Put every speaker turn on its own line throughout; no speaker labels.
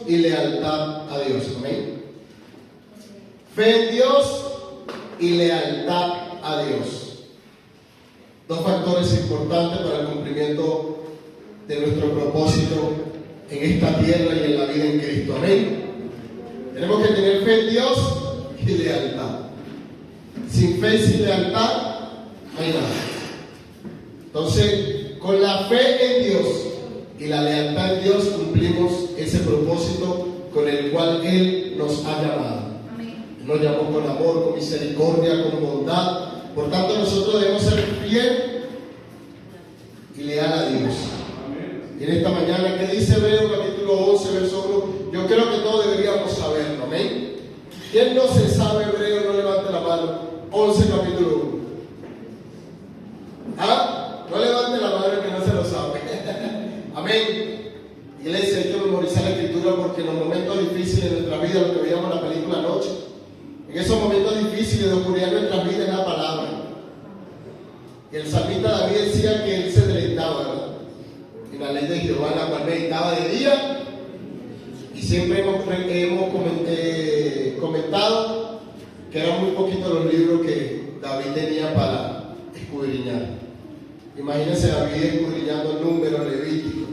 y lealtad a Dios. Amén. Fe en Dios y lealtad a Dios. Dos factores importantes para el cumplimiento de nuestro propósito en esta tierra y en la vida en Cristo. Amén. Tenemos que tener fe en Dios y lealtad. Sin fe y sin lealtad no hay nada. Entonces, con la fe en Dios y la lealtad en Dios cumplimos ese propósito con el cual Él nos ha llamado. Amén. Nos llamó con amor, con misericordia, con bondad. Por tanto, nosotros debemos ser fiel y leal a Dios. Y en esta mañana, ¿qué dice Hebreos capítulo 11, verso 1? Yo creo que todos deberíamos saberlo. Amén. ¿Quién no se sabe Hebreo? No levante la mano. 11 capítulo 1. ¿Ah? No levante la mano que no se lo sabe. Amén. Iglesia, hay que memorizar la escritura porque en los momentos difíciles de nuestra vida, lo que veíamos en la película anoche, en esos momentos difíciles de oscuridad en nuestras vidas es la palabra. Y el salmista David decía que él se deleitaba, ¿verdad?, en la ley de Jehová, la cual meditaba de día. Y siempre hemos comentado que eran muy poquitos los libros que David tenía para escudriñar. Imagínense David escudriñando Números, Levítico,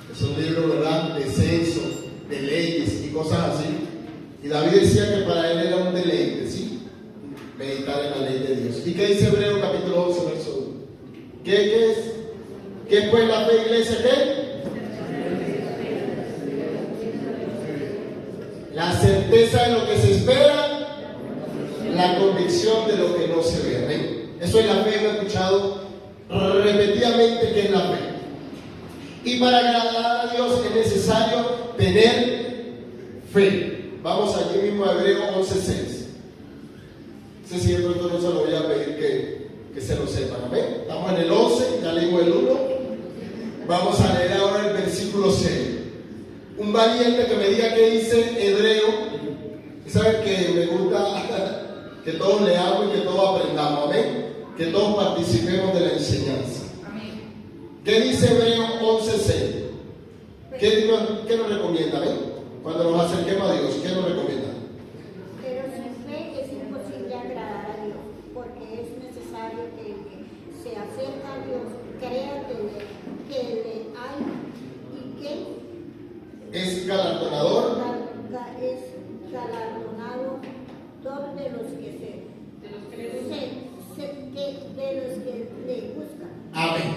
que son libros, ¿verdad?, de censo, de leyes y cosas así. Y David decía que para él era un deleite, ¿sí?, meditar en la ley de Dios. ¿Y qué dice Hebreos capítulo 11, verso 1? ¿Qué es? ¿Qué es pues la fe, iglesia? ¿Qué? La certeza de lo que se espera, la convicción de lo que no se ve. ¿Amén? Eso es la fe. Hemos escuchado repetidamente que es la fe. Y para agradar a Dios es necesario tener fe. Vamos allí mismo a Hebreos 11:6. Ese sí, de pronto no se lo voy a pedir que se lo sepan. Amén. Estamos en el 11, ya leímos el 1. Vamos a leer ahora el versículo 6. Un valiente que me diga qué dice Hebreo. Y saben que me gusta que todos leamos y que todos aprendamos. Amén. Que todos participemos de la enseñanza. Amén. ¿Qué dice Hebreo 11:6? ¿Qué nos recomienda? Amén. Cuando nos acerquemos a Dios, ¿qué nos recomienda?
Pero sin fe es imposible agradar a Dios, porque es necesario que el que se acerca a Dios crea que le hay y que
es galardonador.
Es galardonador de los que le buscan.
Amén.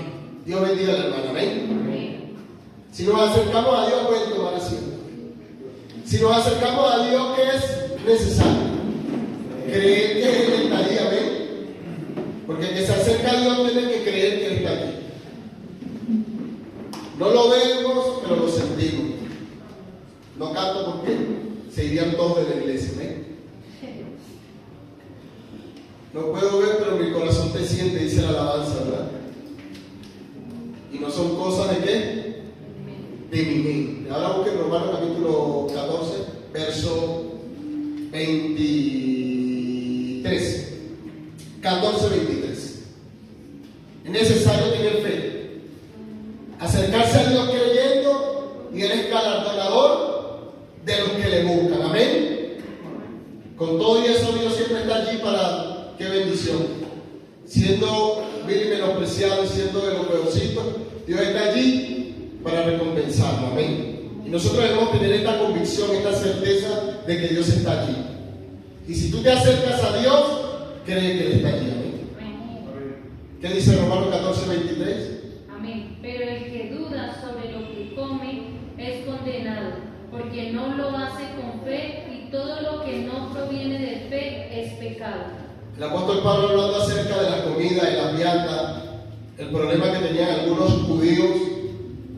Dios bendiga a la hermana. Amén. Si nos acercamos a Dios, pueden tomar asiento. Si nos acercamos a Dios, ¿qué es necesario? Creer que Él está ahí. Amén. Porque el que se acerca a Dios tiene que creer que Él está aquí. No lo vemos, pero lo sentimos. No canto porque se irían todos de la iglesia. ¿Amén? No puedo ver, pero mi corazón te siente, dice la alabanza, ¿verdad? Y no son cosas de qué? De mi mente. Ahora busquen Romanos capítulo 14, verso 23. 14, 23. Es necesario tener fe. Acercarse a Dios creyendo, y Él es galardonador de los que le buscan. Amén. Con todo y eso, Dios siempre está allí para... ¡Qué bendición! Siendo vil y menospreciado y siendo de los peorcitos, Dios está allí para recompensarnos. Amén. Y nosotros debemos tener esta convicción, esta certeza de que Dios está allí. Y si tú te acercas a Dios, cree que Él está allí. Amén. ¿Qué dice Romanos 14, 23?
Amén. Pero el que duda sobre lo que come es condenado, porque no lo hace con fe, y todo lo que no proviene de fe es pecado.
El apóstol Pablo, hablando acerca de la comida y la vianda, el problema que tenían algunos judíos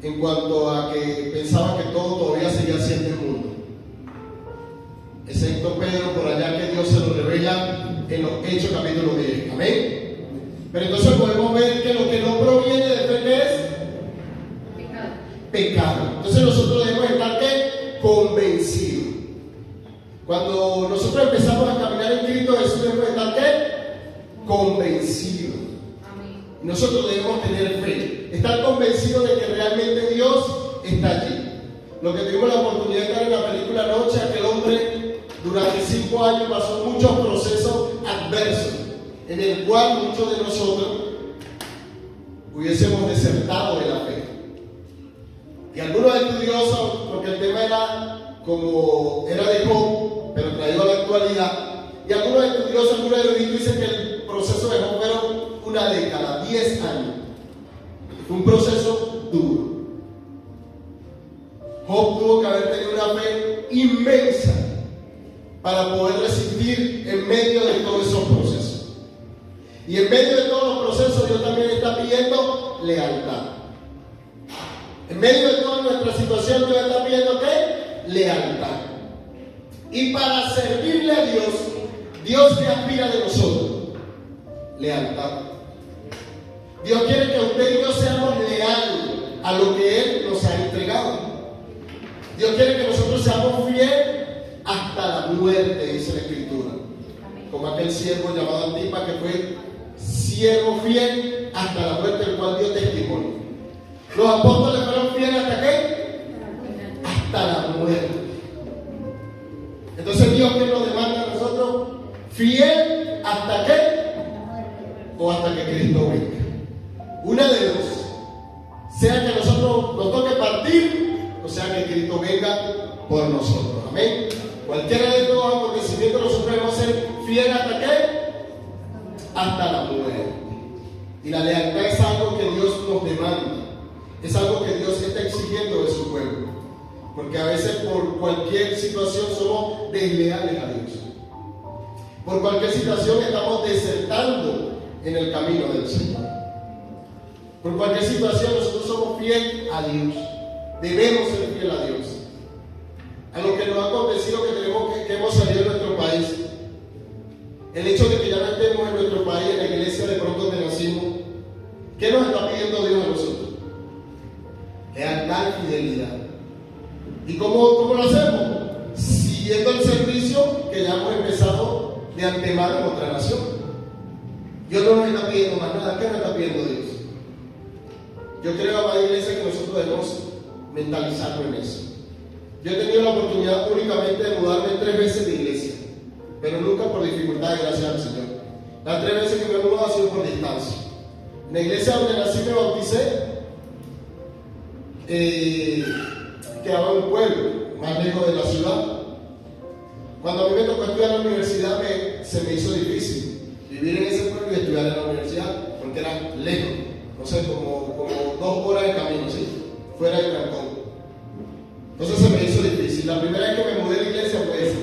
en cuanto a que pensaban que todo todavía seguía siendo inmundo. Excepto Pedro, por allá, que Dios se lo revela en los Hechos capítulo 10. Amén. Pero entonces podemos ver que lo que no proviene de fe, ¿qué es?
Pecado.
Pecado. Entonces nosotros debemos estar, ¿qué? Convencidos. Cuando nosotros empezamos a caminar en Cristo Jesús, debemos estar, ¿qué? Convencidos.
Amén.
Nosotros debemos tener fe, estar convencidos de que realmente Dios está allí. Lo que tuvimos la oportunidad de estar en la película anoche, aquel hombre durante 5 años pasó muchos procesos adversos, en el cual muchos de nosotros hubiésemos desertado de la fe. Y algunos estudiosos, porque el tema era como era de Job, pero traído a la actualidad, y algunos estudiosos, algunos eruditos dicen que el proceso de Job fueron una década, 10 años. Fue un proceso duro. Job tuvo que haber tenido una fe inmensa para poder resistir en medio de todos esos procesos. Y en medio de todos los procesos Dios también está pidiendo lealtad. En medio de toda nuestra situación Dios está pidiendo ¿qué? Lealtad. Y para servirle a Dios, Dios que aspira de nosotros, lealtad. Dios quiere que usted y yo seamos leales a lo que Él nos ha entregado. Dios quiere que nosotros seamos fieles hasta la muerte, dice la Escritura. Como aquel siervo llamado Antipas, que fue siervo fiel hasta la muerte, el cual dio testimonio. Los apóstoles fueron fieles hasta qué? Hasta la muerte. Entonces Dios que nos demanda a nosotros, fiel hasta qué? O hasta que Cristo venga. Una de dos. Sea que nosotros nos toque partir, o sea que Cristo venga por nosotros. Amén. Cualquiera de estos acontecimientos nosotros debemos ser fieles hasta qué? Hasta la muerte. Y la lealtad es algo que Dios nos demanda. Es algo que Dios está exigiendo de su pueblo. Porque a veces por cualquier situación somos desleales a Dios. Por cualquier situación estamos desertando en el camino del Señor. Por cualquier situación nosotros somos fieles a Dios. Debemos ser fieles a Dios. A lo que nos ha acontecido que hemos salido de nuestro país. El hecho de que ya no estemos en nuestro país, en la iglesia de pronto donde nacimos. ¿Qué nos está pidiendo Dios a nosotros? Lealtad y fidelidad. ¿Y cómo lo hacemos? Siguiendo el servicio que ya hemos empezado de antemano en otra nación. Dios no nos está pidiendo más nada. ¿Qué nos está pidiendo Dios? Yo creo, amada iglesia, que nosotros debemos mentalizarnos en eso. Yo he tenido la oportunidad únicamente de mudarme 3 veces de iglesia, pero nunca por dificultades, gracias al Señor. Las 3 veces que me he mudado ha sido por distancia. En la iglesia donde nací me bauticé, quedaba en un pueblo, más lejos de la ciudad. Cuando a mí me tocó estudiar en la universidad, se me hizo difícil vivir en ese pueblo y estudiar en la universidad, porque era lejos, no sé, como 2 horas de camino, ¿sí? Fuera de Cancún. Entonces se me hizo difícil. La primera vez que me mudé a la iglesia fue esa.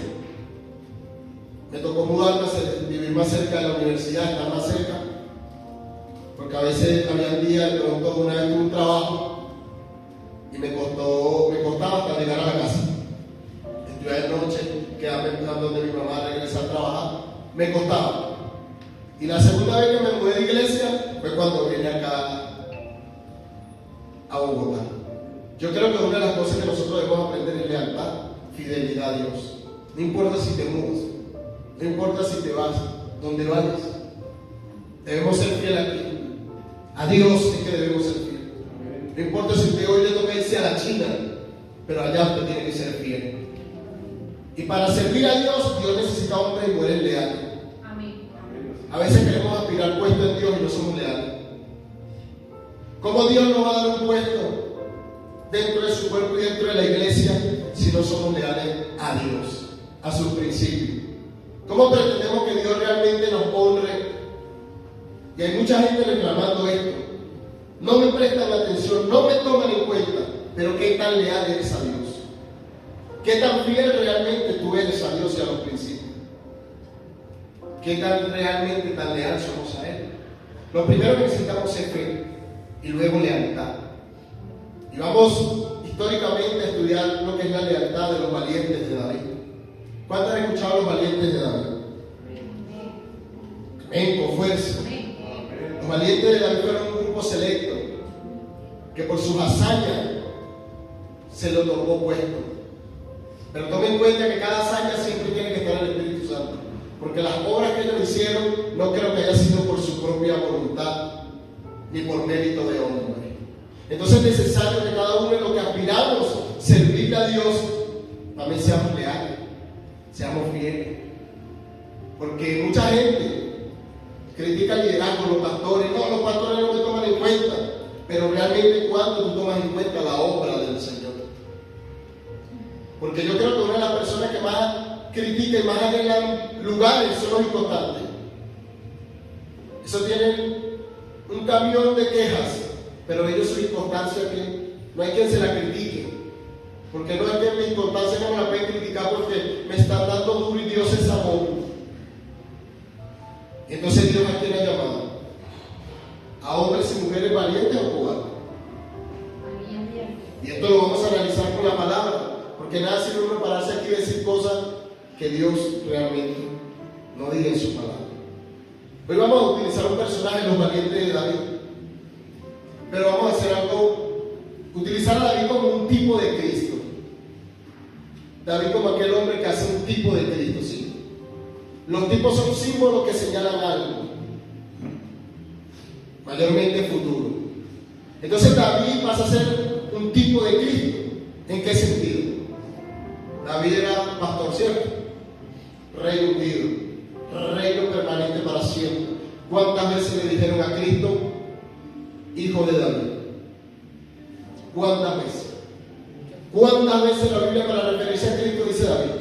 Me tocó mudarme, vivir más cerca de la universidad, estar más cerca, porque a veces había días, de pronto una vez tuve un trabajo y me costaba hasta llegar a la casa. Estudiar de noche, quedarme esperando donde mi mamá regresar a trabajar, me costaba. Y la segunda vez que me mudé de iglesia fue cuando vine acá a Bogotá. Yo creo que una de las cosas que nosotros debemos aprender es lealtad, fidelidad a Dios. No importa si te mudas, no importa si te vas, donde vayas. Debemos ser fieles aquí. A Dios es que debemos ser fieles. No importa si usted hoy le toca irse a la China, pero allá usted tiene que ser fiel. Y para servir a Dios, Dios necesita hombres y mujeres leales.
Amén.
A veces queremos aspirar puesto en Dios y no somos leales. ¿Cómo Dios nos va a dar un puesto dentro de su cuerpo y dentro de la iglesia si no somos leales a Dios, a sus principios? ¿Cómo pretendemos que Dios realmente nos honre? Y hay mucha gente reclamando esto. No me prestan atención, no me toman en cuenta, pero ¿qué tan leal eres a Dios? ¿Qué tan fiel realmente tú eres a Dios y a los principios? ¿Qué tan realmente tan leal somos a Él? Lo primero que necesitamos es fe y luego lealtad. Y vamos históricamente a estudiar lo que es la lealtad de los valientes de David. ¿Cuántos han escuchado los valientes de David? Amén, con fuerza. Los valientes de David fueron un grupo selecto que por sus hazañas se le otorgó puesto. Pero tomen en cuenta que cada hazaña siempre tiene que estar en el Espíritu Santo, porque las obras que ellos hicieron no creo que haya sido por su propia voluntad ni por mérito de hombre. Entonces es necesario que cada uno de los que aspiramos servir pedirle a Dios, también seamos leales, seamos fieles. Porque mucha gente critica el liderazgo, los pastores. No, los pastores no me toman en cuenta. Pero realmente, ¿cuánto tú tomas en cuenta la obra del Señor? Porque yo creo que una de las personas que más critica y más arreglan lugares son los inconstantes. Eso tienen un camión de quejas, pero ellos su inconstancia que no hay quien se la critique. Porque no hay quien mi inconstancia no me la puede criticar porque me están dando duro y Dios es amor. Entonces Dios a quién ha llamado, a hombres y mujeres valientes o cobardes. Y esto lo vamos a analizar con la palabra, porque nada sirve uno pararse aquí y decir cosas que Dios realmente no diga en su palabra. Hoy vamos a utilizar un personaje, los valientes de David, pero vamos a hacer algo, utilizar a David como un tipo de Cristo. David como aquel hombre que hace un tipo de Cristo, sí. Los tipos son símbolos que señalan algo, mayormente futuro. Entonces David pasa a ser un tipo de Cristo. ¿En qué sentido? David era pastor, ¿cierto? Rey ungido, reino permanente para siempre. ¿Cuántas veces le dijeron a Cristo, hijo de David? ¿Cuántas veces? ¿Cuántas veces la Biblia para referirse a Cristo dice David?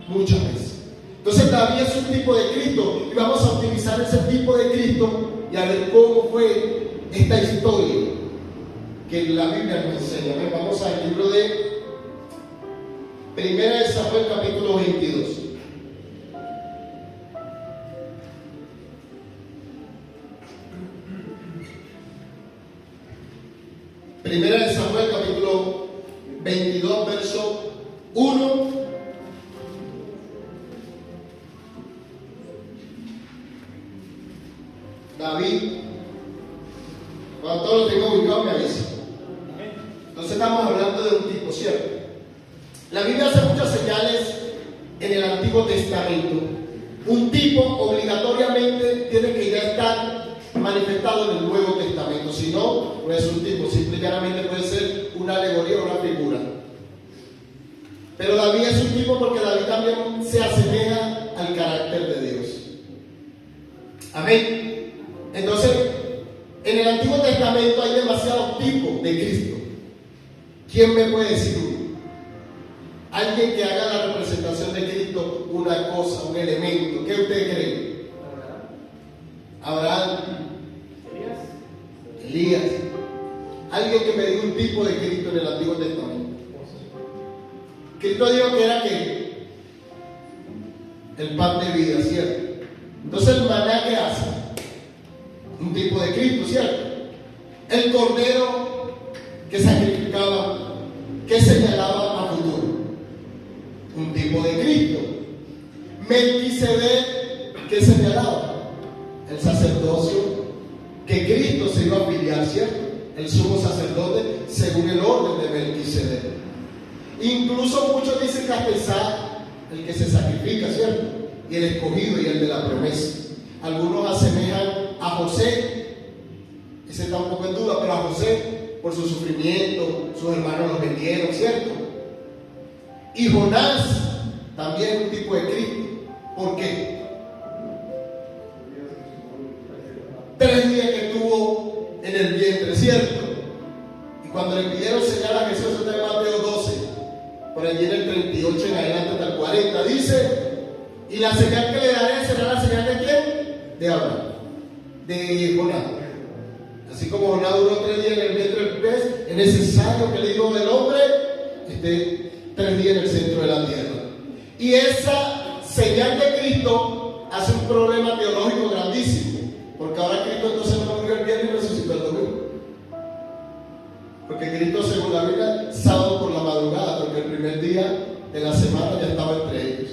Muchas veces. Entonces David es un tipo de Cristo y vamos a utilizar ese tipo de Cristo y a ver cómo fue esta historia que la Biblia nos enseña. Vamos al libro de 1 de Samuel capítulo 22. Primera de Samuel capítulo 22 verso 1 David, cuando todos lo tengo ubicado me avisa. Entonces estamos hablando de un tipo, ¿cierto? La Biblia hace muchas señales en el Antiguo Testamento. Un tipo obligatoriamente tiene que ya estar manifestado en el Nuevo Testamento. Si no, no es un tipo, simplemente puede ser una alegoría o una figura. Pero David es un tipo porque David también se asemeja al carácter de Dios. Amén. Entonces, en el Antiguo Testamento hay demasiados tipos de Cristo. ¿Quién me puede decir uno? Alguien que haga la representación de Cristo una cosa, un elemento. ¿Qué usted cree? Abraham. Elías. Alguien que me diga un tipo de Cristo en el Antiguo Testamento. Cristo dijo que era ¿qué? El pan de vida, ¿cierto? Entonces el maná, ¿qué hace? Un tipo de Cristo, ¿cierto? El cordero que sacrificaba, que señalaba a futuro. Un tipo de Cristo. Melquisedec, que señalaba el sacerdocio que Cristo se iba a afiliar, ¿cierto? El sumo sacerdote según el orden de Melquisedec. Incluso muchos dicen que hasta Isaac, el que se sacrifica, ¿cierto? Y el escogido y el de la promesa. Algunos asemejan a José, ese está un poco en duda, pero a José por su sufrimiento, sus hermanos los vendieron, ¿cierto? Y Jonás, también un tipo de Cristo. ¿Por qué? 3 días que estuvo en el vientre, ¿cierto? Y cuando le pidieron señal a Jesús, está en Mateo 12, por allí en el 38 en adelante hasta el 40, dice, y la señal que le daré será la señal de ¿quién? De Abraham, de Jonás. Así como Jonás duró 3 días en el vientre del pez, es necesario que el Hijo del Hombre esté 3 días en el centro de la tierra. Y esa señal de Cristo hace un problema teológico grandísimo, porque ahora Cristo entonces no murió el viernes y resucitó el domingo. Porque Cristo, según la Biblia, sábado por la madrugada, porque el primer día de la semana ya estaba entre ellos.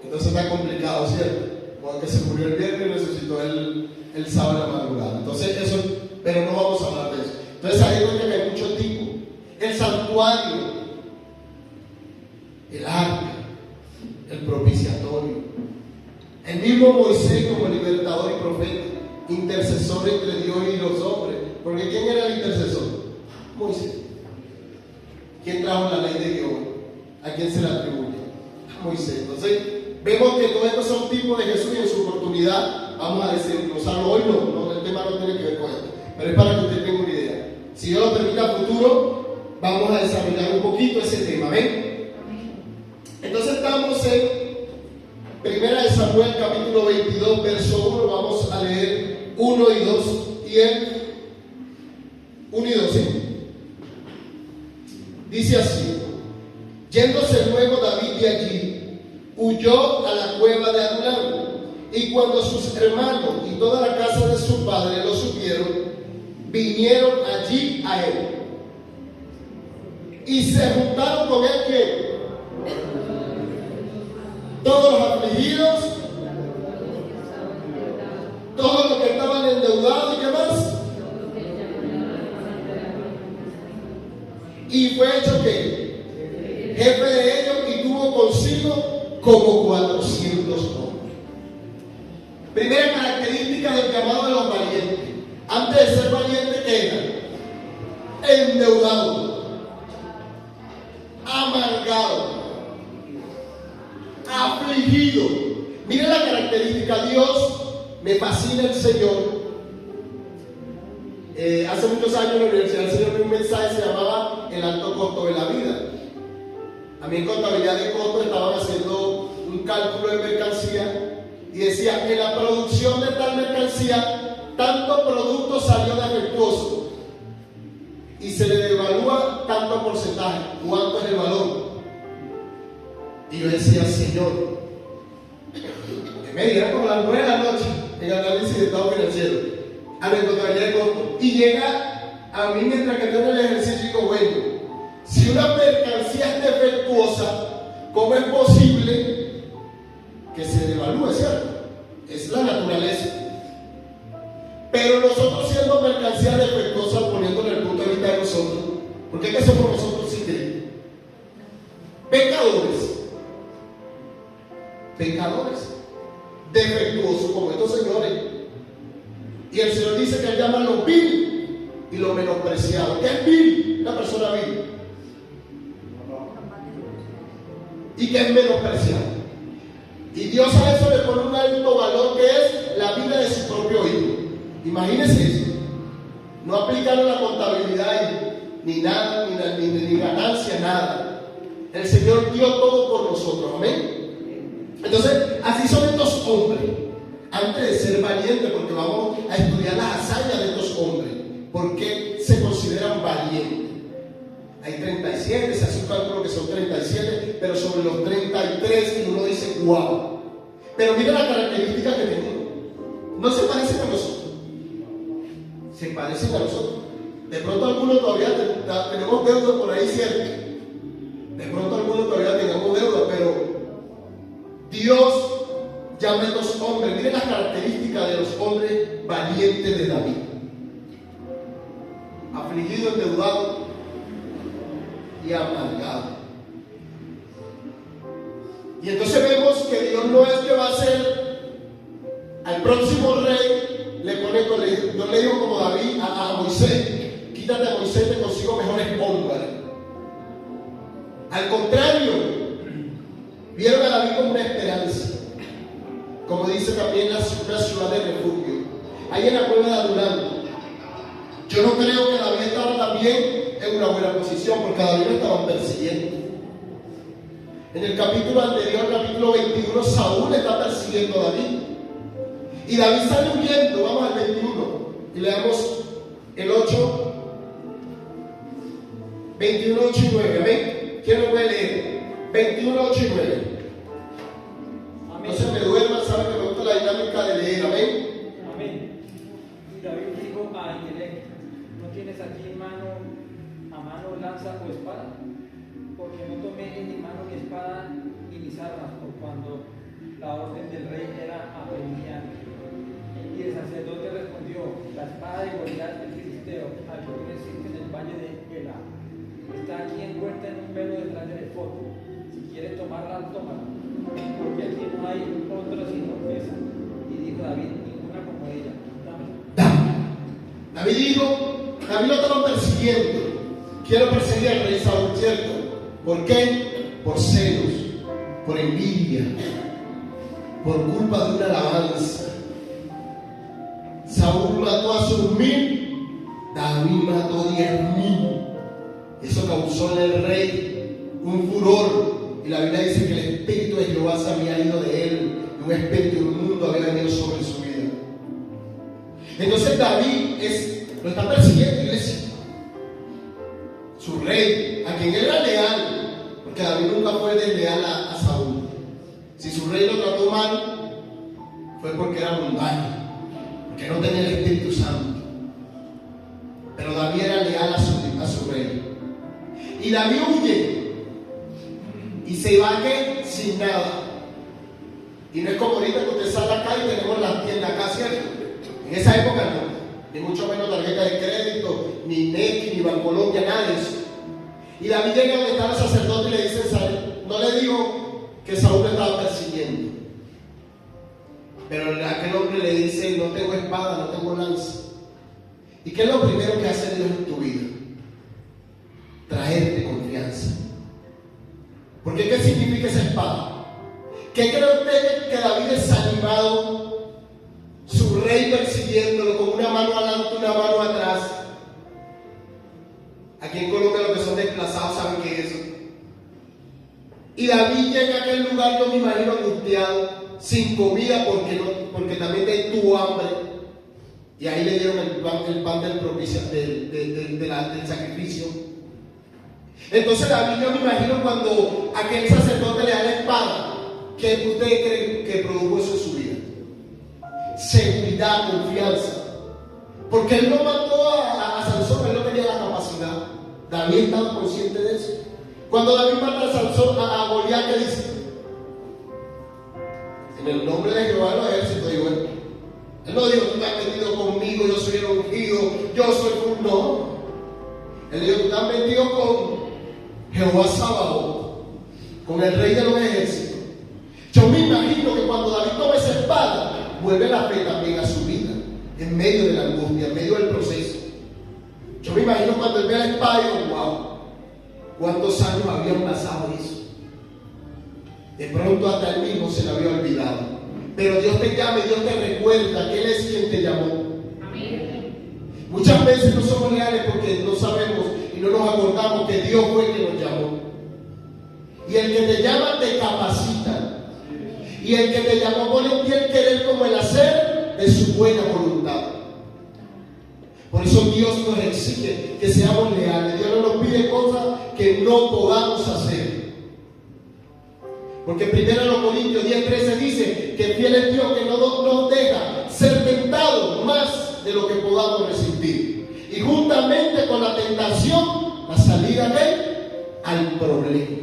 Entonces está complicado, ¿cierto? Porque se murió el viernes y resucitó el sábado de la madrugada. Entonces eso, pero no vamos a hablar de eso. Entonces ahí es donde hay muchos tipos. El santuario, el arca, el propiciatorio, el mismo Moisés como libertador y profeta, intercesor entre Dios y los hombres. Porque ¿quién era el intercesor? Moisés. ¿Quién trajo la ley de Dios? ¿A quién se la atribuye? A Moisés. Entonces, vemos que todos estos son tipos de Jesús y en su oportunidad vamos a desglosarlo. Hoy no, el tema no tiene que ver con esto, pero es para que usted tenga una idea. Si Dios lo permite a futuro, vamos a desarrollar un poquito ese tema, ¿ven? Entonces estamos en 1 Samuel capítulo 22, verso 1, vamos a leer 1 y 2 y el 1 y 2, ¿sí? Dice así: yéndose luego David de allí, huyó a la cueva de Adulam, y cuando sus hermanos y toda la casa de su padre lo supieron, vinieron allí a él, y se juntaron con él que todos los afligidos, todos los que estaban endeudados, ¿y qué más? Y fue hecho que jefe de ellos, y tuvo consigo como 400 hombres. Primera característica del llamado de los valientes. Antes de ser valiente, ¿qué era? Endeudado, amargado, afligido. Miren la característica. Dios, me fascina el Señor. Hace muchos años en la Universidad del Señor, un mensaje se llamaba el alto costo de la vida. A mí en contabilidad de costos estaban haciendo un cálculo de mercancía y decía: en la producción de tal mercancía, tanto producto salió defectuoso y se le devalúa tanto porcentaje. ¿Cuánto es el valor? Y yo decía: Señor, que me digan como las 9 de la noche en análisis de estado financiero, a la contabilidad de costos, y llega a mí mientras que estoy en el ejercicio y digo: bueno, si una mercancía es defectuosa, ¿cómo es posible que se devalúe, cierto? Es la naturaleza. Pero nosotros, siendo mercancía defectuosa, poniéndole el punto de vista de nosotros, porque ¿qué somos nosotros sin Cristo? Pecadores, defectuosos como estos señores. Y el Señor dice que Él llama a los vil y los menospreciados. ¿Qué es vil? Una persona vil. ¿Y qué es menospreciado? Y Dios a eso le pone un alto valor, que es la vida de su propio hijo. Imagínense eso. No aplicaron la contabilidad ni nada, ni ganancia, nada. El Señor dio todo por nosotros. Amén. Entonces, así son estos hombres. Antes de ser valientes, porque vamos a estudiar las hazañas de estos hombres, ¿por qué se consideran valientes? Hay 37, se hace un cálculo que son 37, pero sobre los 33 uno dice: wow. Pero mira la característica que tenemos. No se parecen a nosotros, se parecen a nosotros. De pronto algunos todavía tenemos deuda por ahí, ¿cierto? De pronto algunos todavía tenemos deuda, pero Dios llama a estos hombres. Miren las características de los hombres valientes de David: afligido, endeudado y amargado. Y entonces vemos que Dios no es que va a ser al próximo rey, Dios le dijo como David a Moisés: quítate a Moisés, te consigo mejores hombres. Al contrario, vieron a David como una esperanza, como dice también una ciudad de refugio. Ahí en la cueva de Adulam. Yo no creo que David estaba también en una buena posición, porque a David lo estaban persiguiendo. En el capítulo anterior, capítulo 21, Saúl está persiguiendo a David. Y David sale huyendo. Vamos al 21 y leamos el 8, 21, 8 y 9. Amén. ¿Quién lo puede leer? 21, 8 y 9. Amén. No se me duerman, saben que me gusta la dinámica de leer. Amén.
Amén. Y David dijo a Ahimelech: ¿no tienes aquí a mano lanza o espada? Porque no tomé en mi mano mi espada ni mis armas, por cuando la orden del rey era apremiante. Y el sacerdote respondió: la espada de Goliat el filisteo, al que tú existe en el valle de Elá, está aquí envuelta en un velo detrás del efod. Si quieres tomarla, tómala, porque aquí no hay otra sino esa. Y dijo David: ninguna como ella, dámela.
David dijo: David lo estaban persiguiendo. quiero perseguir al rey Saúl, ¿cierto? ¿Por qué? Por celos, por envidia, por culpa de una alabanza. Saúl mató a sus 1000, David mató 10.000. Eso causó en el rey un furor. Y la Biblia dice que el espíritu de Jehová se había ido de él, y un espíritu inmundo había venido sobre su vida. Entonces David lo está persiguiendo, iglesia. Su rey, a quien él era leal, porque David nunca fue desleal a Saúl. Si su rey lo trató mal, fue porque era mundano, porque no tenía el Espíritu Santo. Pero David era leal a su rey. Y David huye y se va ¿qué? Sin nada. Y no es como ahorita que usted sale acá y tenemos las tiendas acá, ¿cierto? En esa época no, ni mucho menos tarjeta de crédito, ni Nequi, ni Bancolombia, nada de eso. Y David llega donde está el sacerdote y le dice: no le digo que Saúl me estaba persiguiendo, pero aquel hombre le dice: no tengo espada, no tengo lanza. ¿Y qué es lo primero que hace Dios en tu vida? Traerte confianza. Porque ¿qué significa esa espada? ¿Qué cree usted que David desanimado, su rey persiguiéndolo con una mano adelante y una mano atrás? Aquí en Colombia los que son desplazados saben qué es eso. Y David llega a aquel lugar, yo me imagino angustiado, sin comida porque también tuvo hambre. Y ahí le dieron el pan del propicio, del sacrificio. Entonces David, yo me imagino cuando aquel sacerdote le da la espada, ¿qué usted cree que produjo eso en su vida? Seguridad, confianza. Porque él no mató a Sansón, él no tenía la capacidad. David estaba consciente de eso. Cuando David mata a Sansón, a Goliat, ¿qué dice? En el nombre de Jehová de los ejércitos, digo él. Él no dijo: tú te has metido conmigo, yo soy el ungido, yo soy un no. Él dijo: tú te has metido con Jehová Sabaoth, con el rey de los ejércitos. Yo me imagino que cuando David toma esa espada, vuelve la fe también a su vida, en medio de la angustia, en medio del proceso. Yo me imagino cuando él ve la espada y digo: wow, ¿cuántos años habían pasado eso? De pronto hasta él mismo se le había olvidado. Pero Dios te llama y Dios te recuerda que Él es quien te llamó.
Amén.
Muchas veces no somos leales porque no sabemos y no nos acordamos que Dios fue el que nos llamó. Y el que te llama te capacita. Y el que te llamó pone en ti el querer como el hacer de su buena voluntad. Por eso Dios nos exige que seamos leales. Dios no nos pide cosas que no podamos hacer. Porque primero en los Corintios 10:13 dice que fiel es Dios, que no nos deja ser tentados más de lo que podamos resistir. Y juntamente con la tentación, la salida al problema.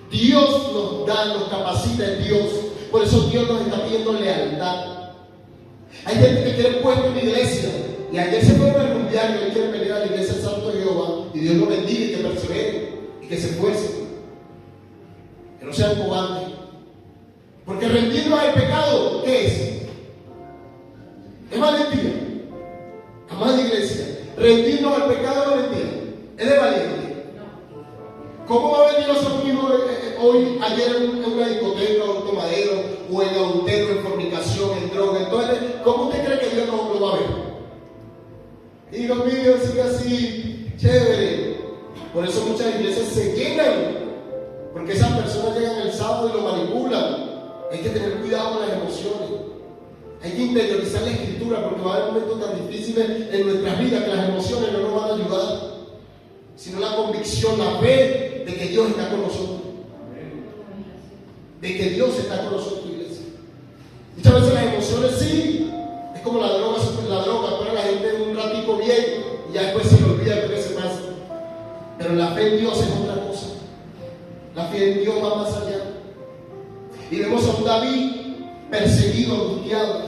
Dios nos da, nos capacita en Dios. Por eso Dios nos está pidiendo lealtad. Hay gente que quiere puesto en la iglesia. Y ayer se fue a rumbear y hoy quiere venir a la iglesia del Santo de Jehová. Y Dios lo bendiga y que persevere y que se esfuerce. Que no sean cobardes. Porque rendirnos al pecado, ¿qué es? Es valentía. Amada iglesia, rendirnos al pecado es valentía. Es de valiente. ¿Cómo va a venir los amigos hoy, ayer en una discoteca, o en tomadero, o en adulterio, en fornicación, en droga? Entonces, ¿cómo usted cree que Dios no lo va a ver? Y los vídeos siguen así, chévere. Por eso muchas iglesias se llenan. Porque esas personas llegan el sábado y lo manipulan. Hay que tener cuidado con las emociones. Hay que interiorizar la escritura porque va a haber momentos tan difíciles en nuestras vidas que las emociones no nos van a ayudar, sino la convicción, la fe de que Dios está con nosotros. De que Dios está con nosotros, iglesia. Muchas veces las emociones sí, es como la droga, pero la gente un ratico bien y ya después se le olvida lo que se pasa. Pero la fe en Dios es otra cosa. La fe en Dios va más allá. Y vemos a un David perseguido, angustiado.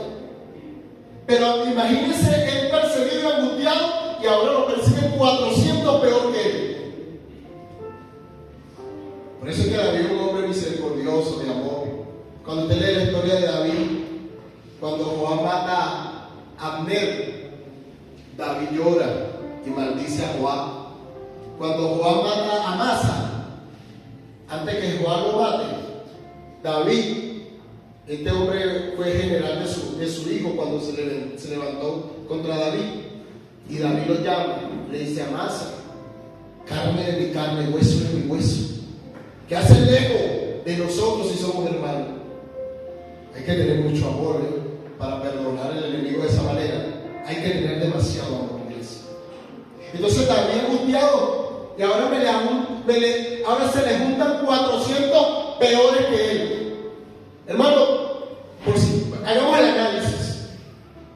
Pero imagínense él perseguido, angustiado, y ahora lo persiguen 400 peor que él. Por eso es que David es un hombre misericordioso, de amor. Cuando usted lee la historia de David, cuando Joab mata a Abner, David llora y maldice a Joab. cuando Joab mata a Amasa, antes que Joab lo mate, David, este hombre fue general de su hijo cuando se levantó contra David. Y David lo llama, le dice: Amasa, carne de mi carne, hueso de mi hueso. ¿Qué hace el lejos de nosotros si somos hermanos? Hay que tener mucho amor para perdonar al enemigo de esa manera. Hay que tener demasiado amor, iglesia. Entonces David angustiado, y ahora ahora se le juntan 400 peores que él. Hermano, por si hagamos el análisis,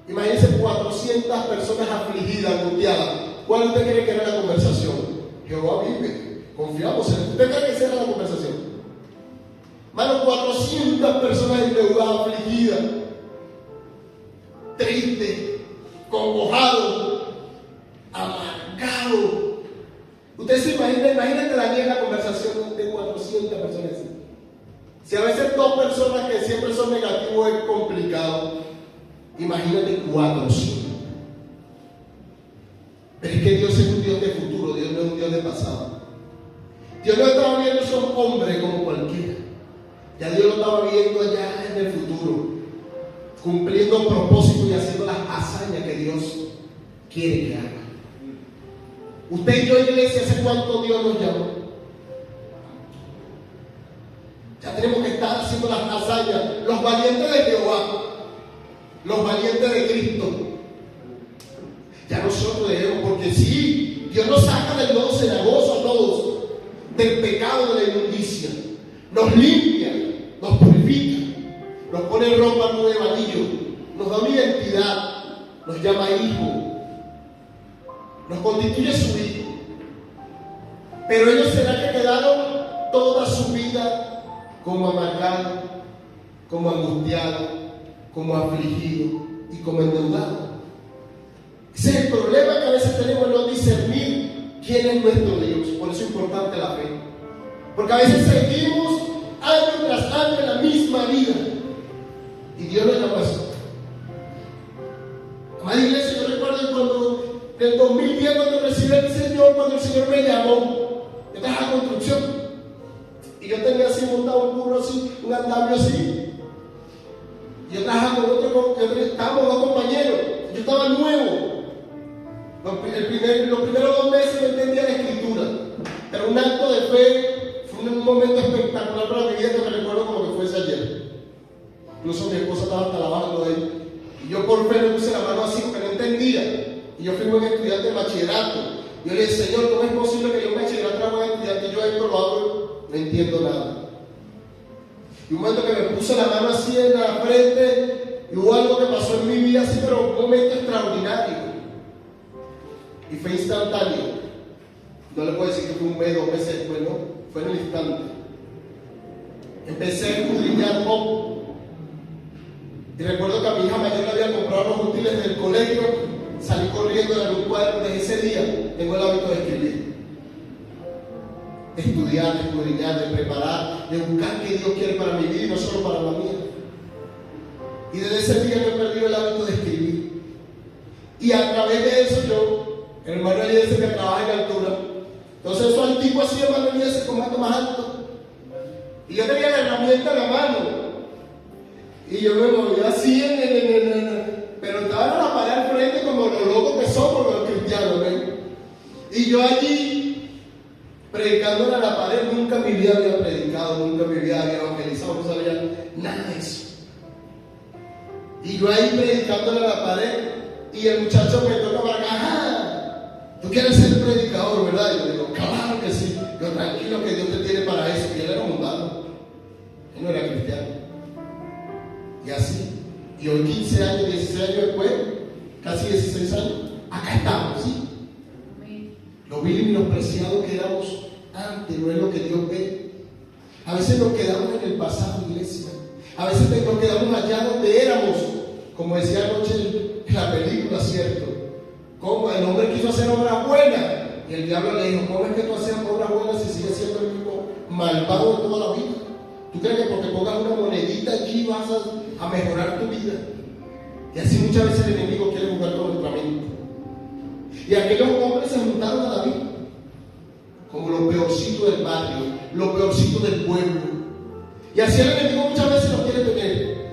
imagínense 400 personas afligidas, angustiadas. ¿Cuál usted cree que era la conversación? Jehová vive, confiamos en él. ¿Usted cree que esa era la conversación? Hermano, 400 personas endeudadas, afligidas, tristes, congojados, amargados. Usted se imagínate la conversación de 400 personas. Si a veces 2 personas que siempre son negativos es complicado, imagínate 400. Pero es que Dios es un Dios de futuro, Dios no es un Dios de pasado. Dios no estaba viendo a esos hombres como cualquiera. Ya Dios lo estaba viendo allá en el futuro, cumpliendo propósitos y haciendo las hazañas que Dios quiere que haga. Usted y yo, iglesia, ¿hace cuánto Dios nos llamó? Ya tenemos que estar haciendo las hazañas, los valientes de Jehová, los valientes de Cristo. Ya nosotros debemos, porque sí, Dios nos saca del lodo cenagoso a todos, del pecado, de la inmundicia, nos limpia, nos purifica, nos pone ropa nueva, nos da una identidad, nos llama hijo, nos constituye su hijo. Pero ellos será que quedaron toda su vida como amargados, como angustiados, como afligidos y como endeudados. Ese es el problema que a veces tenemos, no discernir quién es nuestro Dios. Por eso es importante la fe, porque a veces seguimos año tras año en la misma vida y Dios nos llama así. Amada iglesia, yo recuerdo cuando en el 2010, cuando recibí al Señor, cuando el Señor me llamó, yo estaba en construcción y yo tenía así montado un burro así, un andamio así, y yo trabajaba con estábamos 2 compañeros. Yo estaba nuevo. Los primeros 2 meses no entendía la escritura, pero un acto de fe fue un momento espectacular para mi vida que me recuerdo como que fuese ayer. Incluso mi esposa estaba hasta lavando ahí, y yo por fe le puse la mano así porque no entendía. Y yo fui buen estudiante de bachillerato. Yo le dije: Señor, ¿cómo es posible que yo en bachillerato era buen estudiante y yo esto lo hago? No entiendo nada. Y un momento que me puse la mano así en la frente, y hubo algo que pasó en mi vida así, pero un momento extraordinario. Y fue instantáneo. No le puedo decir que fue un mes, 2 meses después, no. Fue en el instante. Empecé a escudriñar poco. Y recuerdo que a mi hija mayor le había comprado los útiles del colegio. Salí corriendo en un cuaderno. Desde ese día tengo el hábito de escribir, de estudiar, de escudriñar, de preparar, de buscar qué Dios quiere para mi vida y no solo para la mía. Y desde ese día yo he perdido el hábito de escribir. Y a través de eso el hermano Eliezer que trabaja en altura, entonces eso al tipo así, hermano Eliezer, como alto más alto. Y yo tenía la herramienta en la mano. Y yo me movía así, pero estaba en la pared al frente como los locos que somos los cristianos, ¿ven? Y yo allí, predicándole a la pared, nunca en mi vida había predicado, nunca en mi vida había evangelizado, no sabía nada de eso. Y yo ahí predicándole a la pared, y el muchacho me toca para acá: ajá, tú quieres ser predicador, ¿verdad? Y yo digo: claro que sí. Yo: tranquilo, que Dios te tiene para eso. Y él era mundano, él no era cristiano. Y así, y hoy 15 años, 16 años después, casi 16 años, acá estamos, ¿sí? Lo vil y menospreciado que éramos antes no es lo que Dios ve. A veces nos quedamos en el pasado, iglesia. A veces nos quedamos allá donde éramos, como decía anoche en la película, ¿cierto? Como el hombre quiso hacer obras buenas y el diablo le dijo: ¿cómo es que tú haces obras buenas si sigues siendo el mismo malvado de toda la vida? ¿Tú crees que porque pongas una monedita allí vas a mejorar tu vida? Y así muchas veces el enemigo quiere jugar con nuestra mente. Y aquellos hombres se juntaron a David peorcito del barrio, lo peorcito del pueblo. Y así el enemigo muchas veces nos quiere tener.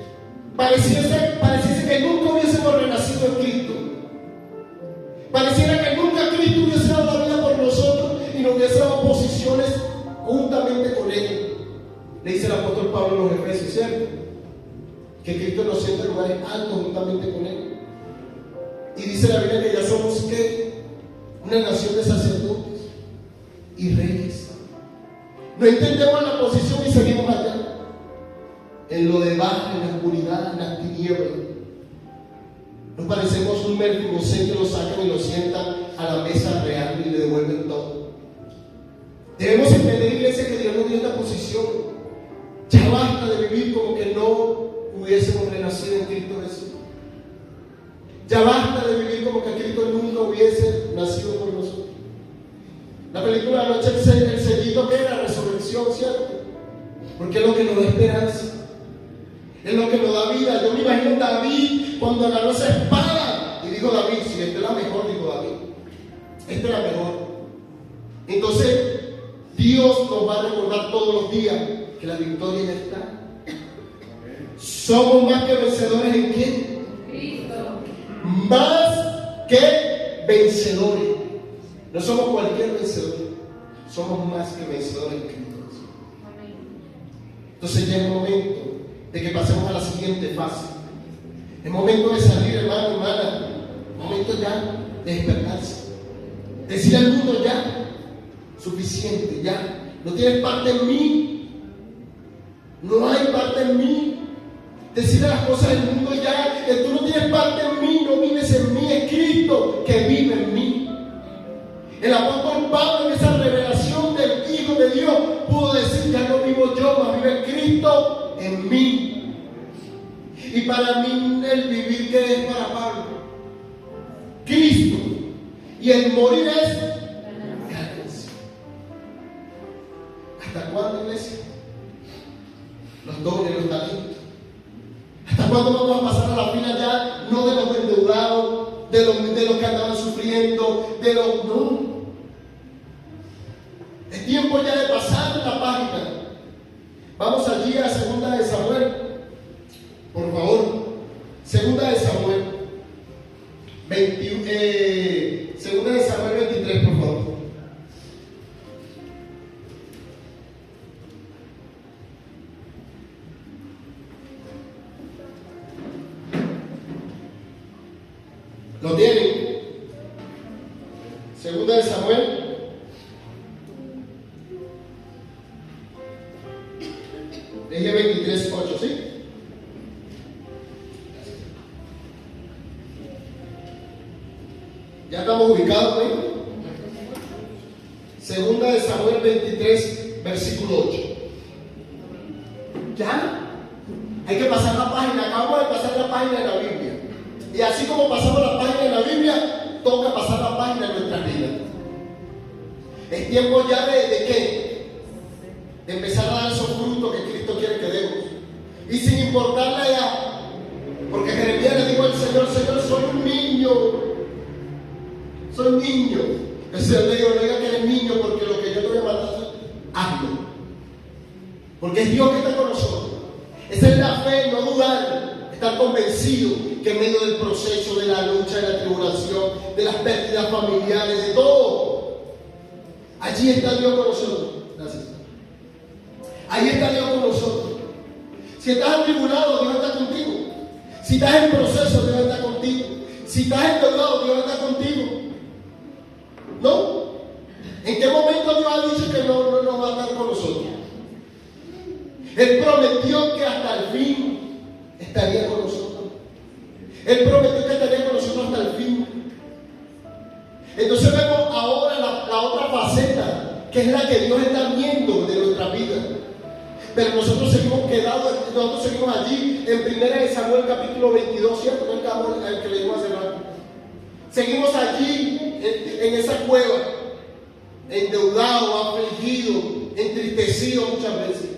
Pareciese que nunca hubiésemos renacido en Cristo. Pareciera que nunca Cristo hubiese dado la vida por nosotros y nos hubiese dado posiciones juntamente con Él. Le dice el apóstol Pablo en los Efesios, ¿cierto? Que Cristo nos sienta en lugares altos juntamente con Él. Y dice la Biblia que ya somos ¿qué? Una nación de sacerdotes y reyes. No entendemos la posición y seguimos allá, en lo debajo, en la oscuridad, en las tinieblas. Nos parecemos un Mefibosé que lo sacan y lo sientan a la mesa real y le devuelven todo. Debemos entender, iglesia, que Dios nos dio esta posición. Ya basta de vivir como que no hubiésemos renacido en Cristo Jesús. Ya basta de vivir como que Cristo nunca hubiese nacido por nosotros. La película de anoche, el sellito que era la resurrección, ¿cierto? Porque es lo que nos da esperanza, es lo que nos da vida. Yo me imagino a David cuando agarró esa espada y dijo David, si esta es la mejor, dijo David, esta es la mejor. Entonces Dios nos va a recordar todos los días que la victoria ya está. Somos más que vencedores en quién?
Cristo.
Más que vencedores. No somos cualquier vencedor, somos más que vencedores en Cristo. Entonces ya es el momento de que pasemos a la siguiente fase. Es momento de salir, hermano, hermana. Momento ya de despertarse. Decir al mundo ya, suficiente, ya. No tienes parte en mí. No hay parte en mí. Decir las cosas del mundo ya, que tú no tienes parte en mí, no vives en mí, es Cristo que vive en mí. El apóstol Pablo, en esa revelación del Hijo de Dios, pudo decir, ya no vivo yo, mas vive Cristo en mí. Y para mí el vivir, ¿qué es para Pablo? Cristo. Y el morir es ganancia. ¿Hasta cuándo, iglesia? Los dones, los talentos. ¿Hasta cuándo vamos a pasar a la fila ya? No de los endeudados, de los que andaban sufriendo, de los... No. Es tiempo ya de pasar la página. Vamos allí a 2 de Samuel. Por favor. 2 de Samuel. 2 de Samuel 23, por favor. ¿Lo tienen? 2 de Samuel. Leí 23, 8, ¿sí? Ya estamos ubicados, ¿no? 2 de Samuel 23, versículo 8. ¿Ya? Hay que pasar la página. Acabamos de pasar la página de la Biblia. Y así como pasamos la página de la Biblia, toca pasar la página de nuestra vida. Es tiempo ya de ¿qué? De empezar a dar esos frutos que Cristo quiere que demos. Y sin importar la edad. Porque Jeremías le dijo al Señor, Señor, soy un niño. Soy niño. El Señor le dijo, no diga que eres niño, porque lo que yo te voy a mandar, hazlo. Porque es Dios que está con nosotros. Esa es la fe, no dudar. Estar convencido que en medio del proceso, de la lucha, de la tribulación, de las pérdidas familiares, de todo, allí está Dios con nosotros. Gracias. Ahí está Dios con nosotros. Si estás atribulado, Dios está contigo. Si estás en proceso, Dios está contigo. Si estás endeudado, Dios está contigo. ¿No? ¿En qué momento Dios ha dicho que no nos va a estar con nosotros? Él prometió que hasta el fin estaría con nosotros. Él prometió que estaría con nosotros hasta el fin. Entonces vemos ahora la otra faceta, que es la que Dios está viendo de nuestra vida. Pero nosotros seguimos quedados, nosotros seguimos allí en 1 de Samuel capítulo 22, ¿cierto? No el que leímos hace rato. Seguimos allí en esa cueva, endeudado, afligido, entristecido muchas veces.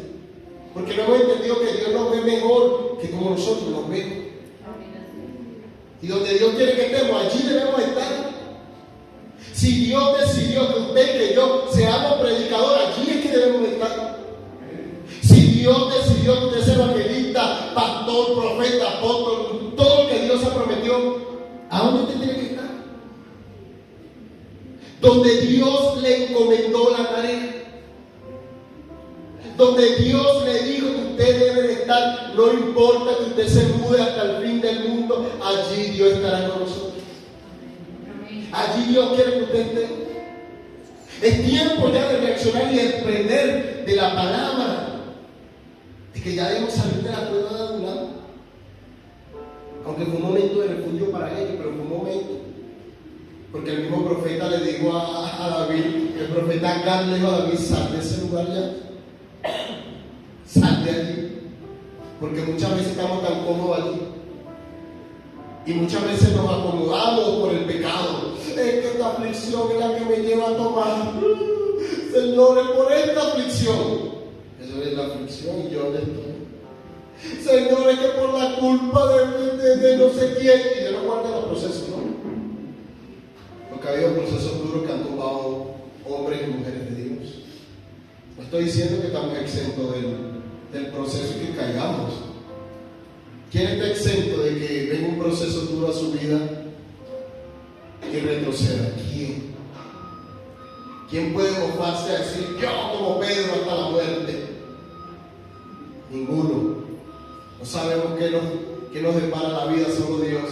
Porque no hemos entendido que Dios nos ve mejor que como nosotros nos vemos. Y donde Dios quiere que estemos, allí debemos estar. Si Dios decidió que usted y que yo seamos predicadores, allí es que debemos estar. Si Dios decidió que usted sea evangelista, pastor, profeta, apóstol, todo lo que Dios ha prometido, ¿a dónde usted tiene que estar? Donde Dios le encomendó la tarea, donde Dios le dijo que usted debe de estar, no importa que usted se mude hasta el fin del mundo, allí Dios estará con nosotros. Allí Dios quiere que usted esté. Es tiempo ya de reaccionar y desprender de la palabra, de que ya debemos salir de la cueva de Adulán. Aunque fue un momento de refugio para ellos, pero fue un momento. Porque el mismo profeta le dijo a David, el profeta Gad le dijo a David: sal de ese lugar ya. Sal de allí. Porque muchas veces estamos tan cómodos allí. Y muchas veces nos acomodamos por el pecado. Es que esta aflicción es la que me lleva a tomar. Señores, por esta aflicción. Eso es la aflicción y yo estoy. Señores, que por la culpa de no sé quién. Y yo no guardo los procesos, ¿no? Porque ha habido procesos duros que han tumbado hombres y mujeres de Dios. No estoy diciendo que estamos exentos del proceso y que caigamos. ¿Quién está exento de que venga un proceso duro a su vida y retroceda? ¿Quién? ¿Quién puede mofarse a decir yo como Pedro hasta la muerte? Ninguno. No sabemos qué nos depara la vida, solo Dios.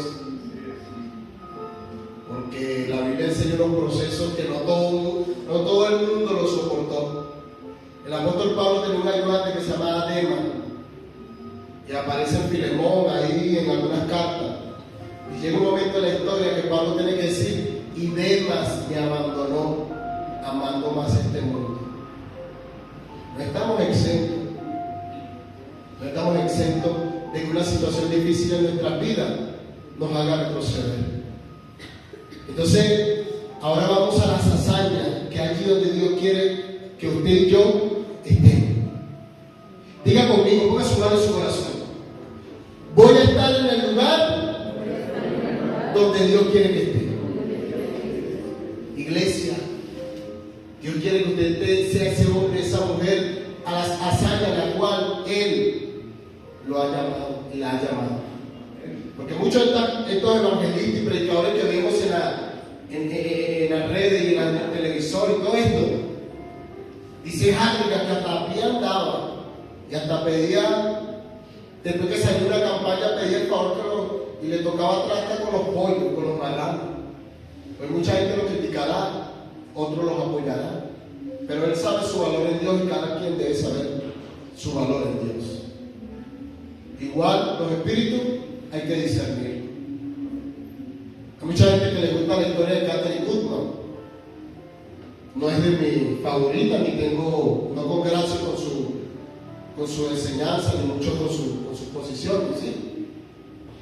Porque la Biblia enseña unos procesos que no todo el mundo lo soportó. El apóstol Pablo tenía un ayudante que se llamaba Demas, y aparece en Filemón ahí en algunas cartas. Y llega un momento en la historia que Pablo tiene que decir: y Demas me abandonó, amando más este mundo. No estamos exentos. No estamos exentos de que una situación difícil en nuestras vidas nos haga retroceder. Entonces, ahora vamos a las hazañas, que es allí donde Dios quiere que usted y yo estemos. Diga conmigo, ponga su mano en su corazón. Voy a estar en el lugar donde Dios quiere que esté. Iglesia, Dios quiere que usted sea ese hombre, esa mujer, a las hazañas a la cual Él lo ha llamado y la ha llamado. Porque muchos de estos evangelistas y predicadores que vemos en las redes y en el televisor y todo esto, dice Jánica que hasta a pie andaba y hasta pedía, después que salió una campaña, pedía el favor y le tocaba tratar con los pollos, con los marranos. Pues mucha gente lo criticará, otros los apoyarán, pero él sabe su valor en Dios y cada quien debe saber su valor en Dios. Igual los espíritus hay que discernir. Hay mucha gente que le gusta la historia de Kathryn Kuhlman. No es de mi favorita, ni tengo, no con gracia con su enseñanza, ni mucho con sus posiciones, ¿sí?